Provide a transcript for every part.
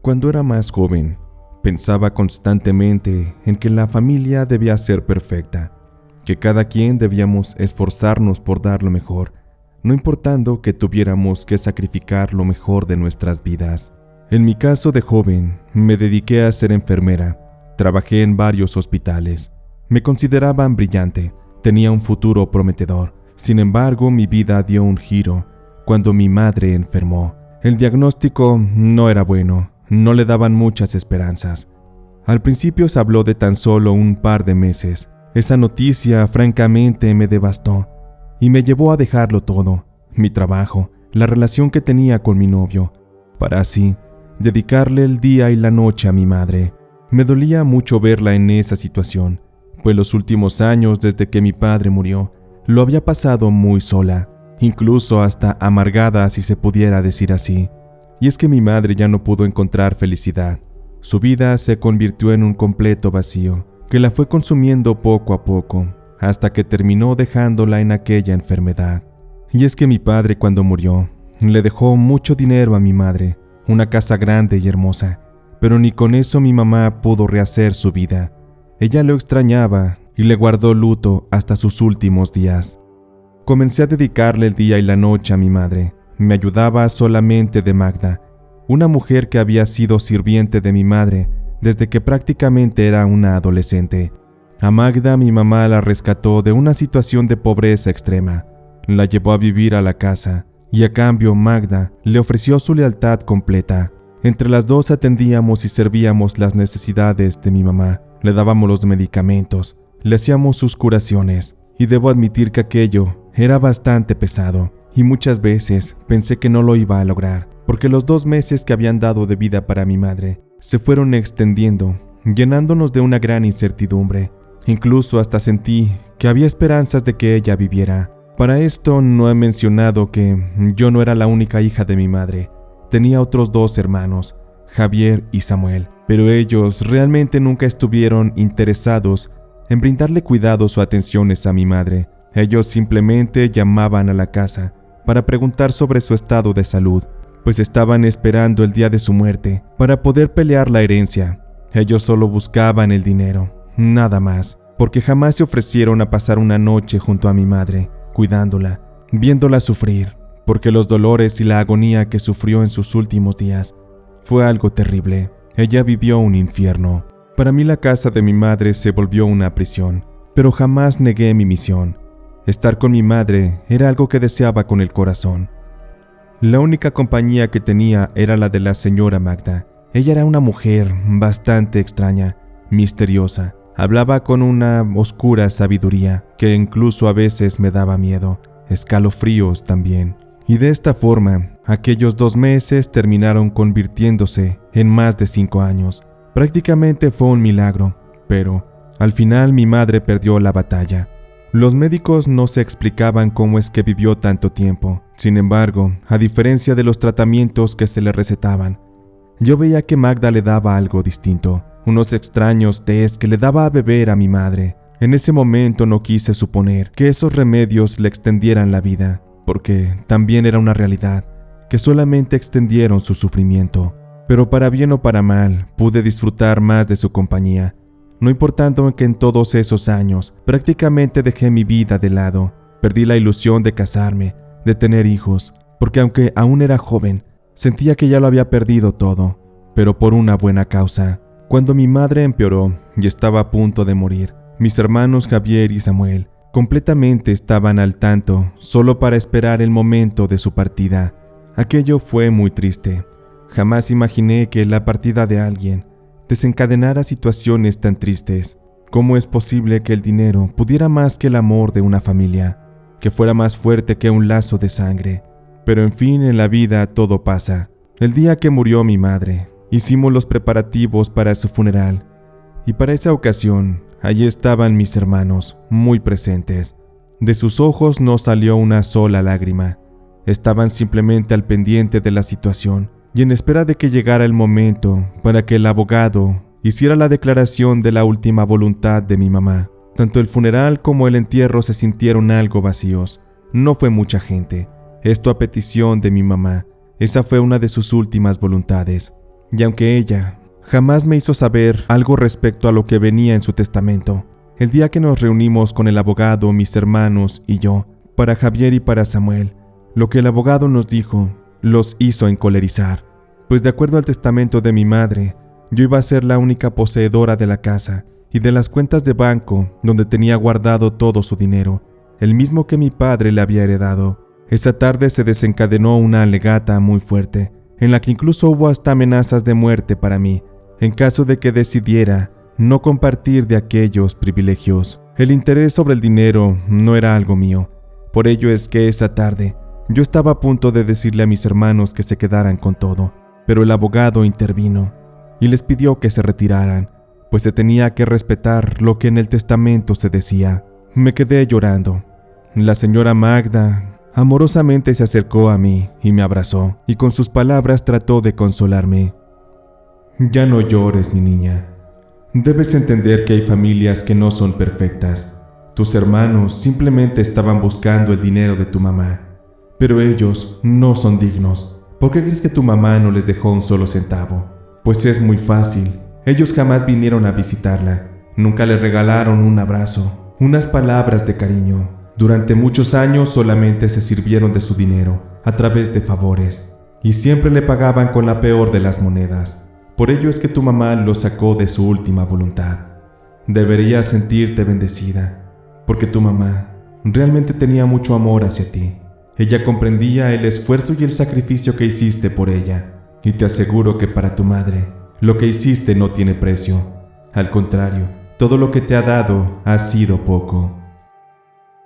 Cuando era más joven, pensaba constantemente en que la familia debía ser perfecta, que cada quien debíamos esforzarnos por dar lo mejor, no importando que tuviéramos que sacrificar lo mejor de nuestras vidas. En mi caso de joven, me dediqué a ser enfermera. Trabajé en varios hospitales. Me consideraban brillante, tenía un futuro prometedor. Sin embargo, mi vida dio un giro cuando mi madre enfermó. El diagnóstico no era bueno, no le daban muchas esperanzas. Al principio se habló de tan solo un par de meses. Esa noticia francamente me devastó y me llevó a dejarlo todo, mi trabajo, la relación que tenía con mi novio, para así dedicarle el día y la noche a mi madre. Me dolía mucho verla en esa situación, pues los últimos años desde que mi padre murió, lo había pasado muy sola, incluso hasta amargada si se pudiera decir así. Y es que mi madre ya no pudo encontrar felicidad. Su vida se convirtió en un completo vacío, que la fue consumiendo poco a poco, hasta que terminó dejándola en aquella enfermedad. Y es que mi padre cuando murió, le dejó mucho dinero a mi madre, una casa grande y hermosa, pero ni con eso mi mamá pudo rehacer su vida. Ella lo extrañaba y le guardó luto hasta sus últimos días. Comencé a dedicarle el día y la noche a mi madre. Me ayudaba solamente de Magda, una mujer que había sido sirviente de mi madre desde que prácticamente era una adolescente. A Magda mi mamá la rescató de una situación de pobreza extrema, la llevó a vivir a la casa y a cambio Magda le ofreció su lealtad completa. Entre las dos atendíamos y servíamos las necesidades de mi mamá, le dábamos los medicamentos, le hacíamos sus curaciones y debo admitir que aquello era bastante pesado. Y muchas veces pensé que no lo iba a lograr, porque los 2 meses que habían dado de vida para mi madre se fueron extendiendo, llenándonos de una gran incertidumbre. Incluso hasta sentí que había esperanzas de que ella viviera. Para esto no he mencionado que yo no era la única hija de mi madre. Tenía otros 2 hermanos, Javier y Samuel, pero ellos realmente nunca estuvieron interesados en brindarle cuidados o atenciones a mi madre. Ellos simplemente llamaban a la casa para preguntar sobre su estado de salud, pues estaban esperando el día de su muerte para poder pelear la herencia. Ellos solo buscaban el dinero, nada más, porque jamás se ofrecieron a pasar una noche junto a mi madre, cuidándola, viéndola sufrir, porque los dolores y la agonía que sufrió en sus últimos días fue algo terrible. Ella vivió un infierno. Para mí la casa de mi madre se volvió una prisión, pero jamás negué mi misión. Estar con mi madre era algo que deseaba con el corazón. La única compañía que tenía era la de la señora Magda. Ella era una mujer bastante extraña, misteriosa. Hablaba con una oscura sabiduría que incluso a veces me daba miedo, escalofríos también. Y de esta forma, aquellos 2 meses terminaron convirtiéndose en más de 5 años. Prácticamente fue un milagro, pero al final mi madre perdió la batalla. Los médicos no se explicaban cómo es que vivió tanto tiempo. Sin embargo, a diferencia de los tratamientos que se le recetaban, yo veía que Magda le daba algo distinto, unos extraños tés que le daba a beber a mi madre. En ese momento no quise suponer que esos remedios le extendieran la vida, porque también era una realidad, que solamente extendieron su sufrimiento. Pero para bien o para mal, pude disfrutar más de su compañía. No importando que en todos esos años prácticamente dejé mi vida de lado, perdí la ilusión de casarme, de tener hijos, porque aunque aún era joven, sentía que ya lo había perdido todo, pero por una buena causa. Cuando mi madre empeoró y estaba a punto de morir, mis hermanos Javier y Samuel completamente estaban al tanto, solo para esperar el momento de su partida. Aquello fue muy triste. Jamás imaginé que la partida de alguien desencadenara situaciones tan tristes. ¿Cómo es posible que el dinero pudiera más que el amor de una familia, que fuera más fuerte que un lazo de sangre? Pero en fin, en la vida todo pasa. El día que murió mi madre, hicimos los preparativos para su funeral, y para esa ocasión, allí estaban mis hermanos, muy presentes. De sus ojos no salió una sola lágrima. Estaban simplemente al pendiente de la situación, y en espera de que llegara el momento para que el abogado hiciera la declaración de la última voluntad de mi mamá. Tanto el funeral como el entierro se sintieron algo vacíos. No fue mucha gente. Esto a petición de mi mamá. Esa fue una de sus últimas voluntades. y aunque ella jamás me hizo saber algo respecto a lo que venía en su testamento, el día que nos reunimos con el abogado, mis hermanos y yo, para Javier y para Samuel, lo que el abogado nos dijo los hizo encolerizar, pues de acuerdo al testamento de mi madre, yo iba a ser la única poseedora de la casa y de las cuentas de banco donde tenía guardado todo su dinero, el mismo que mi padre le había heredado. Esa tarde se desencadenó una alegata muy fuerte, en la que incluso hubo hasta amenazas de muerte para mí, en caso de que decidiera no compartir de aquellos privilegios. El interés sobre el dinero no era algo mío, por ello es que esa tarde yo estaba a punto de decirle a mis hermanos que se quedaran con todo, pero el abogado intervino y les pidió que se retiraran, pues se tenía que respetar lo que en el testamento se decía. Me quedé llorando. La señora Magda amorosamente se acercó a mí y me abrazó, y con sus palabras trató de consolarme. Ya no llores, mi niña. Debes entender que hay familias que no son perfectas. Tus hermanos simplemente estaban buscando el dinero de tu mamá, pero ellos no son dignos. ¿Por qué crees que tu mamá no les dejó un solo centavo? Pues es muy fácil. Ellos jamás vinieron a visitarla. Nunca le regalaron un abrazo, unas palabras de cariño. Durante muchos años solamente se sirvieron de su dinero a través de favores, y siempre le pagaban con la peor de las monedas. Por ello es que tu mamá lo sacó de su última voluntad. Deberías sentirte bendecida, porque tu mamá realmente tenía mucho amor hacia ti. Ella comprendía el esfuerzo y el sacrificio que hiciste por ella, y te aseguro que para tu madre, lo que hiciste no tiene precio. Al contrario, todo lo que te ha dado ha sido poco.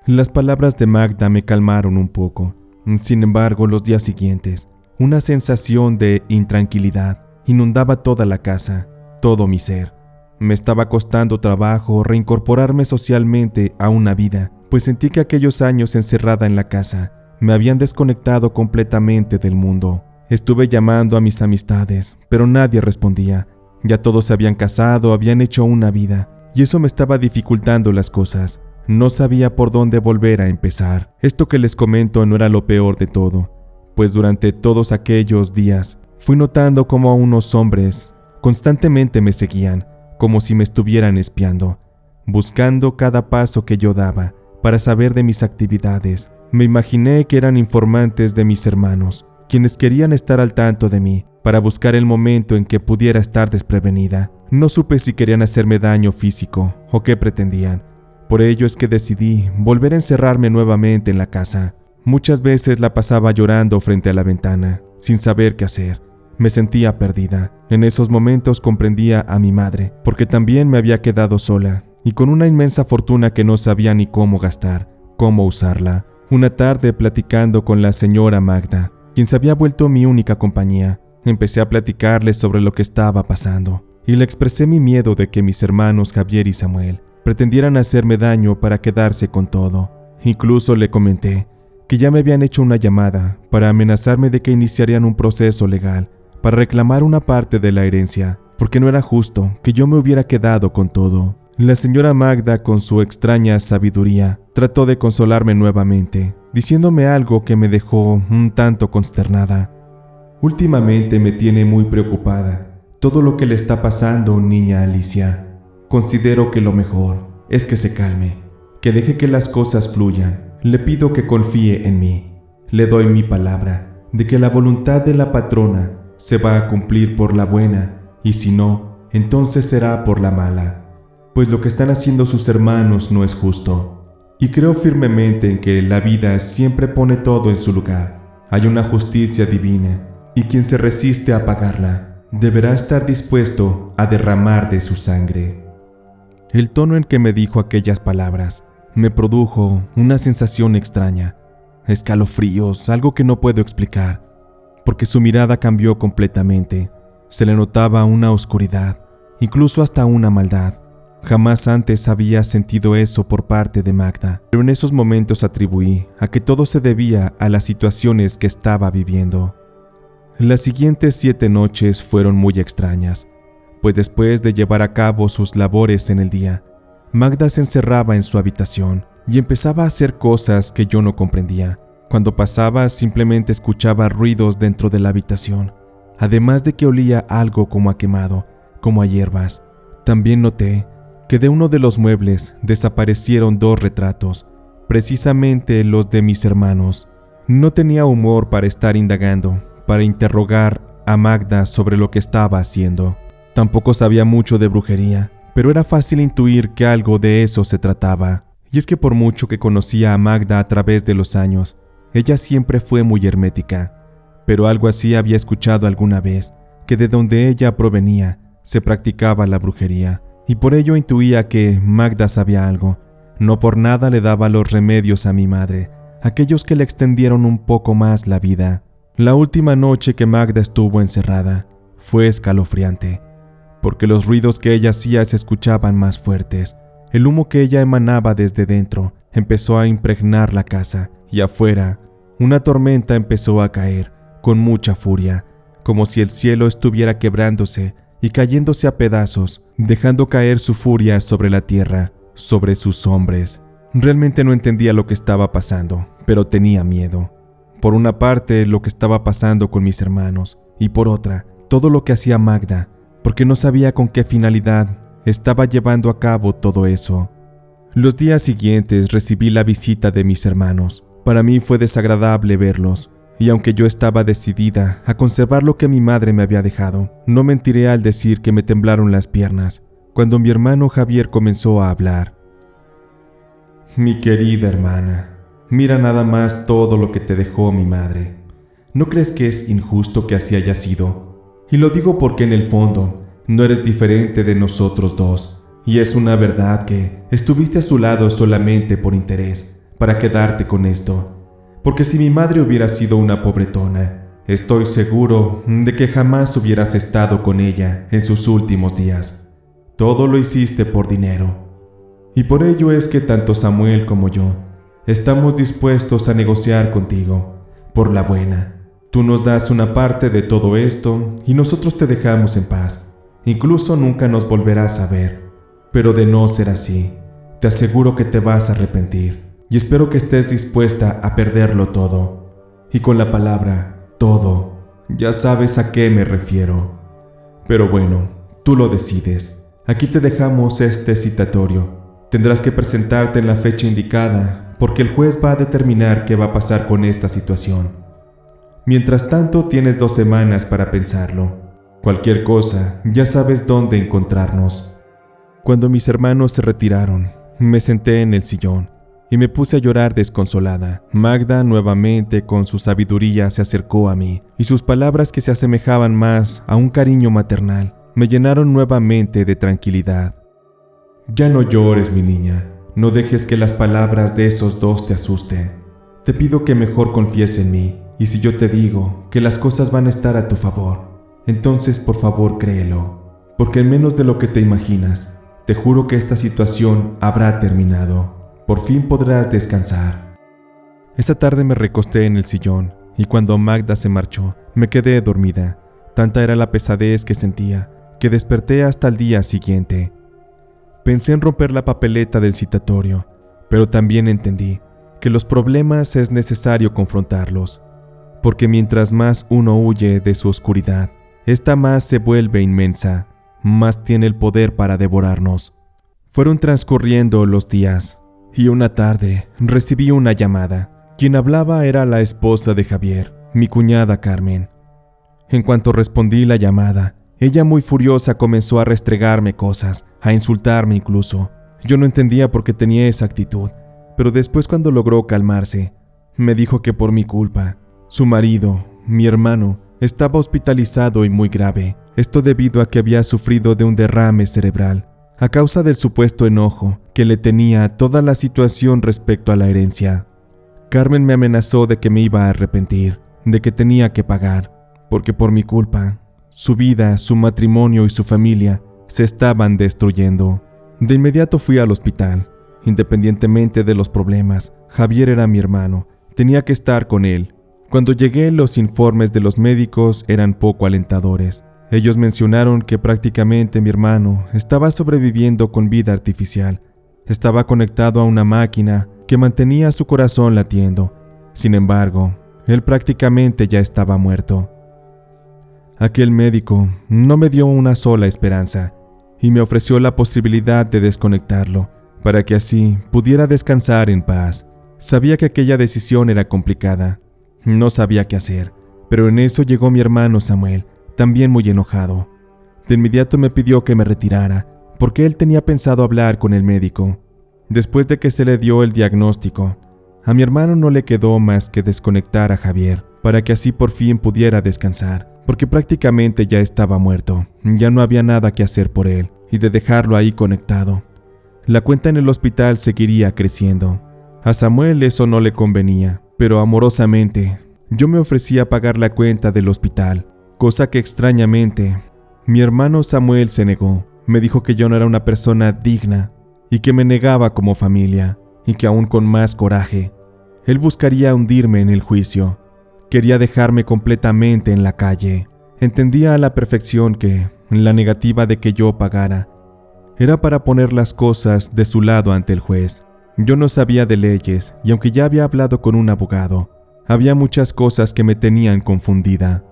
Las palabras de Magda me calmaron un poco. Sin embargo, los días siguientes, una sensación de intranquilidad inundaba toda la casa, todo mi ser. Me estaba costando trabajo reincorporarme socialmente a una vida, pues sentí que aquellos años encerrada en la casa me habían desconectado completamente del mundo. Estuve llamando a mis amistades, pero nadie respondía. Ya todos se habían casado, habían hecho una vida, y eso me estaba dificultando las cosas. No sabía por dónde volver a empezar. Esto que les comento no era lo peor de todo, pues durante todos aquellos días fui notando cómo unos hombres constantemente me seguían, como si me estuvieran espiando, buscando cada paso que yo daba para saber de mis actividades. Me imaginé que eran informantes de mis hermanos, quienes querían estar al tanto de mí para buscar el momento en que pudiera estar desprevenida. No supe si querían hacerme daño físico o qué pretendían. Por ello es que decidí volver a encerrarme nuevamente en la casa. Muchas veces la pasaba llorando frente a la ventana, sin saber qué hacer. Me sentía perdida. En esos momentos comprendía a mi madre, porque también me había quedado sola y con una inmensa fortuna que no sabía ni cómo gastar, cómo usarla. Una tarde, platicando con la señora Magda, quien se había vuelto mi única compañía, empecé a platicarle sobre lo que estaba pasando y le expresé mi miedo de que mis hermanos Javier y Samuel pretendieran hacerme daño para quedarse con todo. Incluso le comenté que ya me habían hecho una llamada para amenazarme de que iniciarían un proceso legal para reclamar una parte de la herencia, porque no era justo que yo me hubiera quedado con todo. La señora Magda, con su extraña sabiduría, trató de consolarme nuevamente, diciéndome algo que me dejó un tanto consternada. Últimamente me tiene muy preocupada todo lo que le está pasando, niña Alicia. Considero que lo mejor es que se calme, que deje que las cosas fluyan. Le pido que confíe en mí. Le doy mi palabra de que la voluntad de la patrona se va a cumplir por la buena, y si no, entonces será por la mala, pues lo que están haciendo sus hermanos no es justo. Y creo firmemente en que la vida siempre pone todo en su lugar. Hay una justicia divina, y quien se resiste a pagarla deberá estar dispuesto a derramar de su sangre. El tono en que me dijo aquellas palabras me produjo una sensación extraña, escalofríos, algo que no puedo explicar, porque su mirada cambió completamente. Se le notaba una oscuridad, incluso hasta una maldad. Jamás antes había sentido eso por parte de Magda, pero en esos momentos atribuí a que todo se debía a las situaciones que estaba viviendo. Las siguientes 7 noches fueron muy extrañas, pues después de llevar a cabo sus labores en el día, Magda se encerraba en su habitación y empezaba a hacer cosas que yo no comprendía. Cuando pasaba simplemente escuchaba ruidos dentro de la habitación, además de que olía algo como a quemado, como a hierbas. También noté que de uno de los muebles desaparecieron 2 retratos, precisamente los de mis hermanos. No tenía humor para estar indagando, para interrogar a Magda sobre lo que estaba haciendo. Tampoco sabía mucho de brujería, pero era fácil intuir que algo de eso se trataba. Y es que por mucho que conocía a Magda a través de los años, ella siempre fue muy hermética. Pero algo así había escuchado alguna vez, que de donde ella provenía se practicaba la brujería, y por ello intuía que Magda sabía algo. No por nada le daba los remedios a mi madre, aquellos que le extendieron un poco más la vida. La última noche que Magda estuvo encerrada fue escalofriante, porque los ruidos que ella hacía se escuchaban más fuertes. El humo que ella emanaba desde dentro empezó a impregnar la casa, y afuera una tormenta empezó a caer con mucha furia, como si el cielo estuviera quebrándose y cayéndose a pedazos, dejando caer su furia sobre la tierra, sobre sus hombres. Realmente no entendía lo que estaba pasando, pero tenía miedo. Por una parte, lo que estaba pasando con mis hermanos, y por otra, todo lo que hacía Magda, porque no sabía con qué finalidad estaba llevando a cabo todo eso. Los días siguientes recibí la visita de mis hermanos. Para mí fue desagradable verlos, y aunque yo estaba decidida a conservar lo que mi madre me había dejado, no mentiré al decir que me temblaron las piernas cuando mi hermano Javier comenzó a hablar. Mi querida hermana, mira nada más todo lo que te dejó mi madre. ¿No crees que es injusto que así haya sido? Y lo digo porque en el fondo no eres diferente de nosotros dos, y es una verdad que estuviste a su lado solamente por interés, para quedarte con esto. Porque si mi madre hubiera sido una pobretona, estoy seguro de que jamás hubieras estado con ella en sus últimos días. Todo lo hiciste por dinero. Y por ello es que tanto Samuel como yo estamos dispuestos a negociar contigo, por la buena. Tú nos das una parte de todo esto y nosotros te dejamos en paz. Incluso nunca nos volverás a ver. Pero de no ser así, te aseguro que te vas a arrepentir. Y espero que estés dispuesta a perderlo todo. Y con la palabra todo, ya sabes a qué me refiero. Pero bueno, tú lo decides. Aquí te dejamos este citatorio. Tendrás que presentarte en la fecha indicada, porque el juez va a determinar qué va a pasar con esta situación. Mientras tanto, tienes 2 semanas para pensarlo. Cualquier cosa, ya sabes dónde encontrarnos. Cuando mis hermanos se retiraron, me senté en el sillón y me puse a llorar desconsolada. Magda nuevamente con su sabiduría se acercó a mí, y sus palabras, que se asemejaban más a un cariño maternal, me llenaron nuevamente de tranquilidad. Ya no llores, mi niña. No dejes que las palabras de esos 2 te asusten. Te pido que mejor confíes en mí, y si yo te digo que las cosas van a estar a tu favor, entonces por favor créelo, porque en menos de lo que te imaginas, te juro que esta situación habrá terminado. Por fin podrás descansar. Esa tarde me recosté en el sillón, y cuando Magda se marchó, me quedé dormida. Tanta era la pesadez que sentía, que desperté hasta el día siguiente. Pensé en romper la papeleta del citatorio, pero también entendí que los problemas es necesario confrontarlos, porque mientras más uno huye de su oscuridad, esta más se vuelve inmensa, más tiene el poder para devorarnos. Fueron transcurriendo los días, y una tarde recibí una llamada. Quien hablaba era la esposa de Javier, mi cuñada Carmen. En cuanto respondí la llamada, ella muy furiosa comenzó a restregarme cosas, a insultarme incluso. Yo no entendía por qué tenía esa actitud, pero después, cuando logró calmarse, me dijo que por mi culpa, su marido, mi hermano, estaba hospitalizado y muy grave. Esto debido a que había sufrido de un derrame cerebral, a causa del supuesto enojo que le tenía a toda la situación respecto a la herencia. Carmen me amenazó de que me iba a arrepentir, de que tenía que pagar, porque por mi culpa, su vida, su matrimonio y su familia se estaban destruyendo. De inmediato fui al hospital. Independientemente de los problemas, Javier era mi hermano, tenía que estar con él. Cuando llegué, los informes de los médicos eran poco alentadores. Ellos mencionaron que prácticamente mi hermano estaba sobreviviendo con vida artificial. Estaba conectado a una máquina que mantenía su corazón latiendo. Sin embargo, él prácticamente ya estaba muerto. Aquel médico no me dio una sola esperanza y me ofreció la posibilidad de desconectarlo para que así pudiera descansar en paz. Sabía que aquella decisión era complicada. No sabía qué hacer, pero en eso llegó mi hermano Samuel, también muy enojado. De inmediato me pidió que me retirara, porque él tenía pensado hablar con el médico. Después de que se le dio el diagnóstico, a mi hermano no le quedó más que desconectar a Javier, para que así por fin pudiera descansar, porque prácticamente ya estaba muerto, ya no había nada que hacer por él, y de dejarlo ahí conectado. La cuenta en el hospital seguiría creciendo. A Samuel eso no le convenía, pero amorosamente yo me ofrecí a pagar la cuenta del hospital, cosa que extrañamente mi hermano Samuel se negó. Me dijo que yo no era una persona digna y que me negaba como familia, y que aún con más coraje, él buscaría hundirme en el juicio. Quería dejarme completamente en la calle. Entendía a la perfección que la negativa de que yo pagara era para poner las cosas de su lado ante el juez. Yo no sabía de leyes y aunque ya había hablado con un abogado, había muchas cosas que me tenían confundida.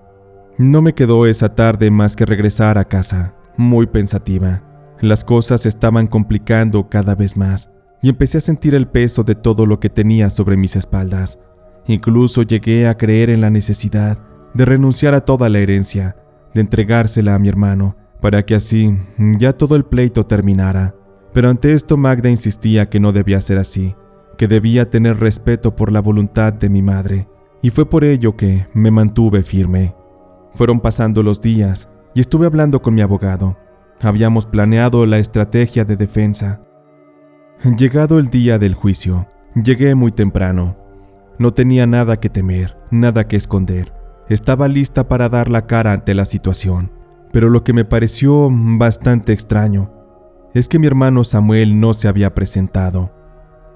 No me quedó esa tarde más que regresar a casa, muy pensativa. Las cosas se estaban complicando cada vez más y empecé a sentir el peso de todo lo que tenía sobre mis espaldas. Incluso llegué a creer en la necesidad de renunciar a toda la herencia, de entregársela a mi hermano, para que así ya todo el pleito terminara. Pero ante esto Magda insistía que no debía ser así, que debía tener respeto por la voluntad de mi madre, y fue por ello que me mantuve firme. Fueron pasando los días y estuve hablando con mi abogado. Habíamos planeado la estrategia de defensa. Llegado el día del juicio, llegué muy temprano. No tenía nada que temer, nada que esconder. Estaba lista para dar la cara ante la situación, pero lo que me pareció bastante extraño es que mi hermano Samuel no se había presentado.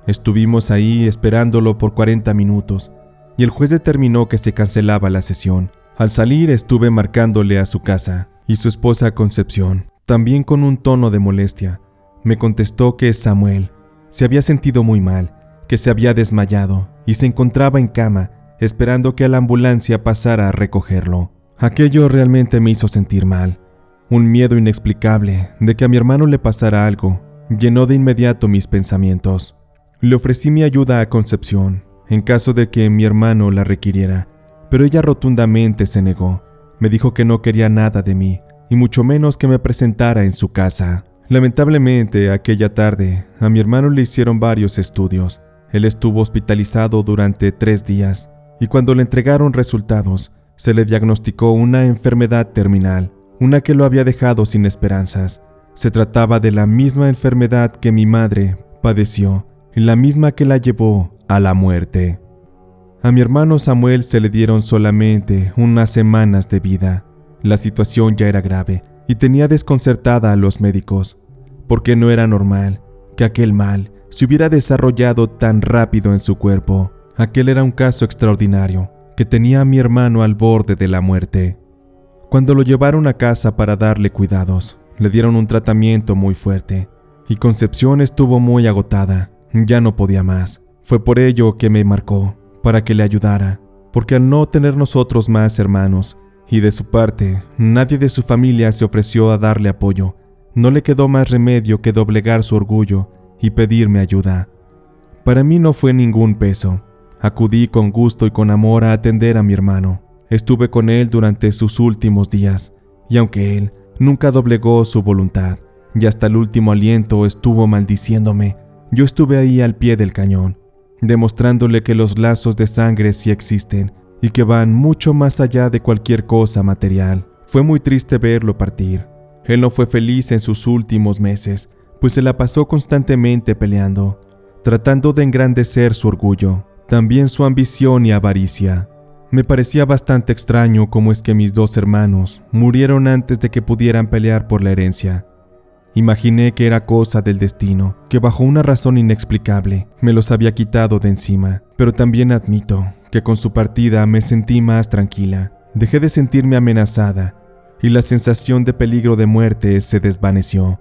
Estuvimos ahí esperándolo por 40 minutos y el juez determinó que se cancelaba la sesión. Al salir estuve marcándole a su casa y su esposa Concepción, también con un tono de molestia, me contestó que Samuel se había sentido muy mal, que se había desmayado y se encontraba en cama esperando que la ambulancia pasara a recogerlo. Aquello realmente me hizo sentir mal. Un miedo inexplicable de que a mi hermano le pasara algo llenó de inmediato mis pensamientos. Le ofrecí mi ayuda a Concepción en caso de que mi hermano la requiriera, pero ella rotundamente se negó. Me dijo que no quería nada de mí y mucho menos que me presentara en su casa. Lamentablemente, aquella tarde a mi hermano le hicieron varios estudios. Él estuvo hospitalizado durante 3 días y cuando le entregaron resultados, se le diagnosticó una enfermedad terminal, una que lo había dejado sin esperanzas. Se trataba de la misma enfermedad que mi madre padeció y la misma que la llevó a la muerte. A mi hermano Samuel se le dieron solamente unas semanas de vida. La situación ya era grave y tenía desconcertada a los médicos, porque no era normal que aquel mal se hubiera desarrollado tan rápido en su cuerpo. Aquel era un caso extraordinario que tenía a mi hermano al borde de la muerte. Cuando lo llevaron a casa para darle cuidados, le dieron un tratamiento muy fuerte y Concepción estuvo muy agotada, ya no podía más. Fue por ello que me marcó, para que le ayudara, porque al no tener nosotros más hermanos, y de su parte, nadie de su familia se ofreció a darle apoyo, no le quedó más remedio que doblegar su orgullo y pedirme ayuda. Para mí no fue ningún peso. Acudí con gusto y con amor a atender a mi hermano. Estuve con él durante sus últimos días, y aunque él nunca doblegó su voluntad, y hasta el último aliento estuvo maldiciéndome, yo estuve ahí al pie del cañón, demostrándole que los lazos de sangre sí existen y que van mucho más allá de cualquier cosa material. Fue muy triste verlo partir. Él no fue feliz en sus últimos meses, pues se la pasó constantemente peleando, tratando de engrandecer su orgullo, también su ambición y avaricia. Me parecía bastante extraño cómo es que mis 2 hermanos murieron antes de que pudieran pelear por la herencia. Imaginé que era cosa del destino, que bajo una razón inexplicable me los había quitado de encima, pero también admito que con su partida me sentí más tranquila. Dejé de sentirme amenazada y la sensación de peligro de muerte se desvaneció.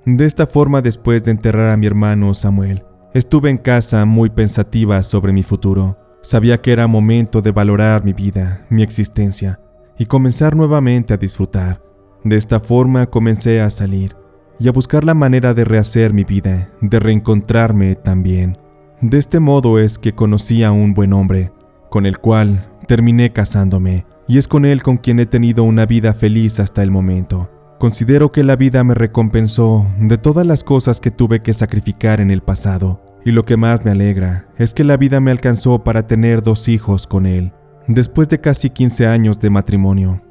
De esta forma, después de enterrar a mi hermano Samuel, estuve en casa muy pensativa sobre mi futuro. Sabía que era momento de valorar mi vida, mi existencia, y comenzar nuevamente a disfrutar. De esta forma comencé a salir y a buscar la manera de rehacer mi vida, de reencontrarme también. De este modo es que conocí a un buen hombre, con el cual terminé casándome, y es con él con quien he tenido una vida feliz hasta el momento. Considero que la vida me recompensó de todas las cosas que tuve que sacrificar en el pasado, y lo que más me alegra es que la vida me alcanzó para tener 2 hijos con él, después de casi 15 años de matrimonio.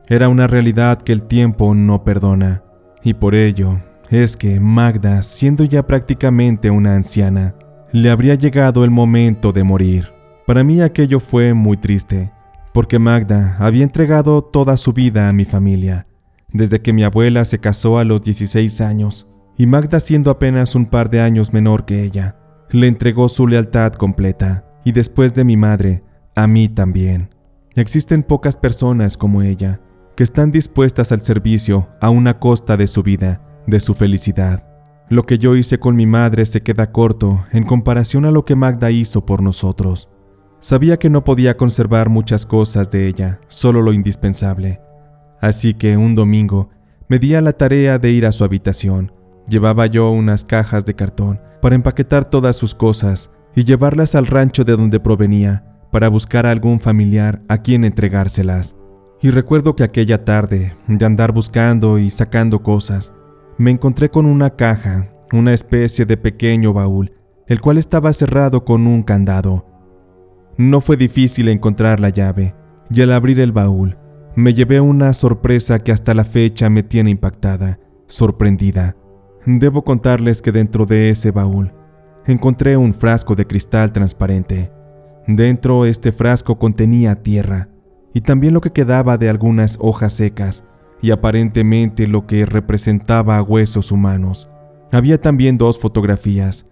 Era una realidad que el tiempo no perdona, y por ello es que Magda, siendo ya prácticamente una anciana, le habría llegado el momento de morir. Para mí aquello fue muy triste, porque Magda había entregado toda su vida a mi familia, desde que mi abuela se casó a los 16 años, y Magda, siendo apenas un par de años menor que ella, le entregó su lealtad completa, y después de mi madre, a mí también. Existen pocas personas como ella, que están dispuestas al servicio a una costa de su vida, de su felicidad. Lo que yo hice con mi madre se queda corto en comparación a lo que Magda hizo por nosotros. Sabía que no podía conservar muchas cosas de ella, solo lo indispensable. Así que un domingo me di a la tarea de ir a su habitación. Llevaba yo unas cajas de cartón para empaquetar todas sus cosas y llevarlas al rancho de donde provenía para buscar a algún familiar a quien entregárselas. Y recuerdo que aquella tarde, de andar buscando y sacando cosas, me encontré con una caja, una especie de pequeño baúl, el cual estaba cerrado con un candado. No fue difícil encontrar la llave, y al abrir el baúl, me llevé una sorpresa que hasta la fecha me tiene impactada, sorprendida. Debo contarles que dentro de ese baúl encontré un frasco de cristal transparente. Dentro este frasco contenía tierra, y también lo que quedaba de algunas hojas secas, y aparentemente lo que representaba huesos humanos. Había también 2 fotografías,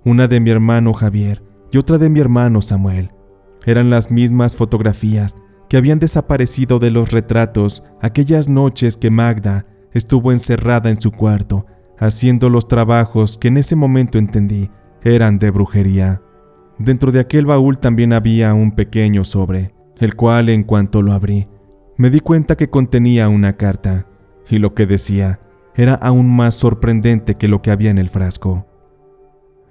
una de mi hermano Javier y otra de mi hermano Samuel. Eran las mismas fotografías que habían desaparecido de los retratos aquellas noches que Magda estuvo encerrada en su cuarto, haciendo los trabajos que en ese momento entendí eran de brujería. Dentro de aquel baúl también había un pequeño sobre, el cual en cuanto lo abrí, me di cuenta que contenía una carta, y lo que decía era aún más sorprendente que lo que había en el frasco.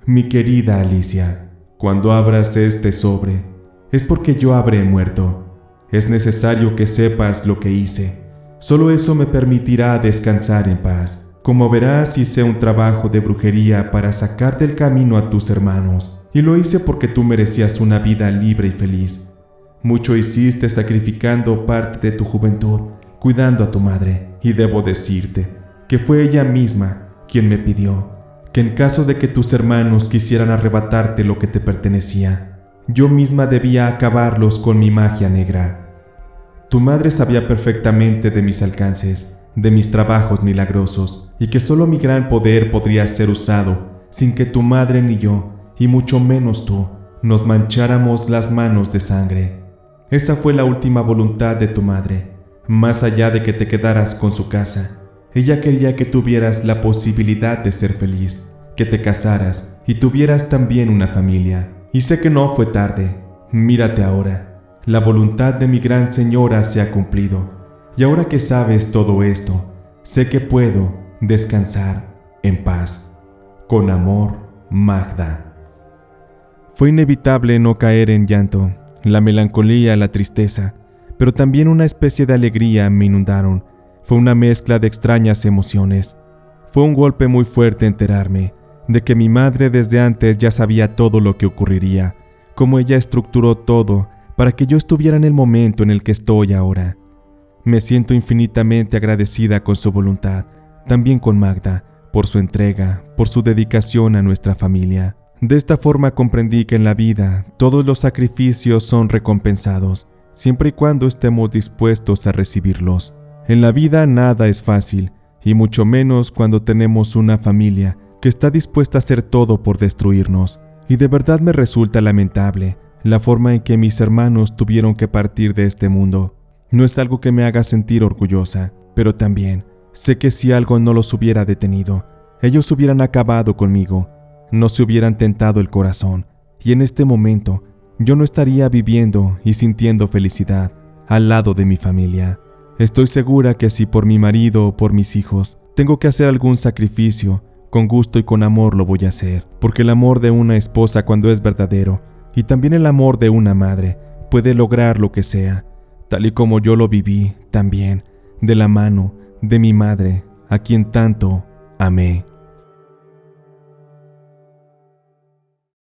Mi querida Alicia, cuando abras este sobre, es porque yo habré muerto. Es necesario que sepas lo que hice. Solo eso me permitirá descansar en paz. Como verás, hice un trabajo de brujería para sacar del camino a tus hermanos, y lo hice porque tú merecías una vida libre y feliz. Mucho hiciste sacrificando parte de tu juventud, cuidando a tu madre, y debo decirte que fue ella misma quien me pidió que en caso de que tus hermanos quisieran arrebatarte lo que te pertenecía, yo misma debía acabarlos con mi magia negra. Tu madre sabía perfectamente de mis alcances, de mis trabajos milagrosos, y que solo mi gran poder podría ser usado sin que tu madre ni yo, y mucho menos tú, nos mancháramos las manos de sangre. Esa fue la última voluntad de tu madre. Más allá de que te quedaras con su casa, ella quería que tuvieras la posibilidad de ser feliz, que te casaras y tuvieras también una familia. Y sé que no fue tarde. Mírate ahora. La voluntad de mi gran señora se ha cumplido. Y ahora que sabes todo esto, sé que puedo descansar en paz. Con amor, Magda. Fue inevitable no caer en llanto. La melancolía, la tristeza, pero también una especie de alegría me inundaron. Fue una mezcla de extrañas emociones. Fue un golpe muy fuerte enterarme de que mi madre desde antes ya sabía todo lo que ocurriría, cómo ella estructuró todo para que yo estuviera en el momento en el que estoy ahora. Me siento infinitamente agradecida con su voluntad, también con Magda, por su entrega, por su dedicación a nuestra familia. De esta forma comprendí que en la vida todos los sacrificios son recompensados, siempre y cuando estemos dispuestos a recibirlos. En la vida nada es fácil, y mucho menos cuando tenemos una familia que está dispuesta a hacer todo por destruirnos. Y de verdad me resulta lamentable la forma en que mis hermanos tuvieron que partir de este mundo. No es algo que me haga sentir orgullosa, pero también sé que si algo no los hubiera detenido, ellos hubieran acabado conmigo, no se hubieran tentado el corazón, y en este momento yo no estaría viviendo y sintiendo felicidad, al lado de mi familia. Estoy segura que si por mi marido o por mis hijos tengo que hacer algún sacrificio, con gusto y con amor lo voy a hacer, porque el amor de una esposa, cuando es verdadero, y también el amor de una madre, puede lograr lo que sea, tal y como yo lo viví también, de la mano de mi madre, a quien tanto amé.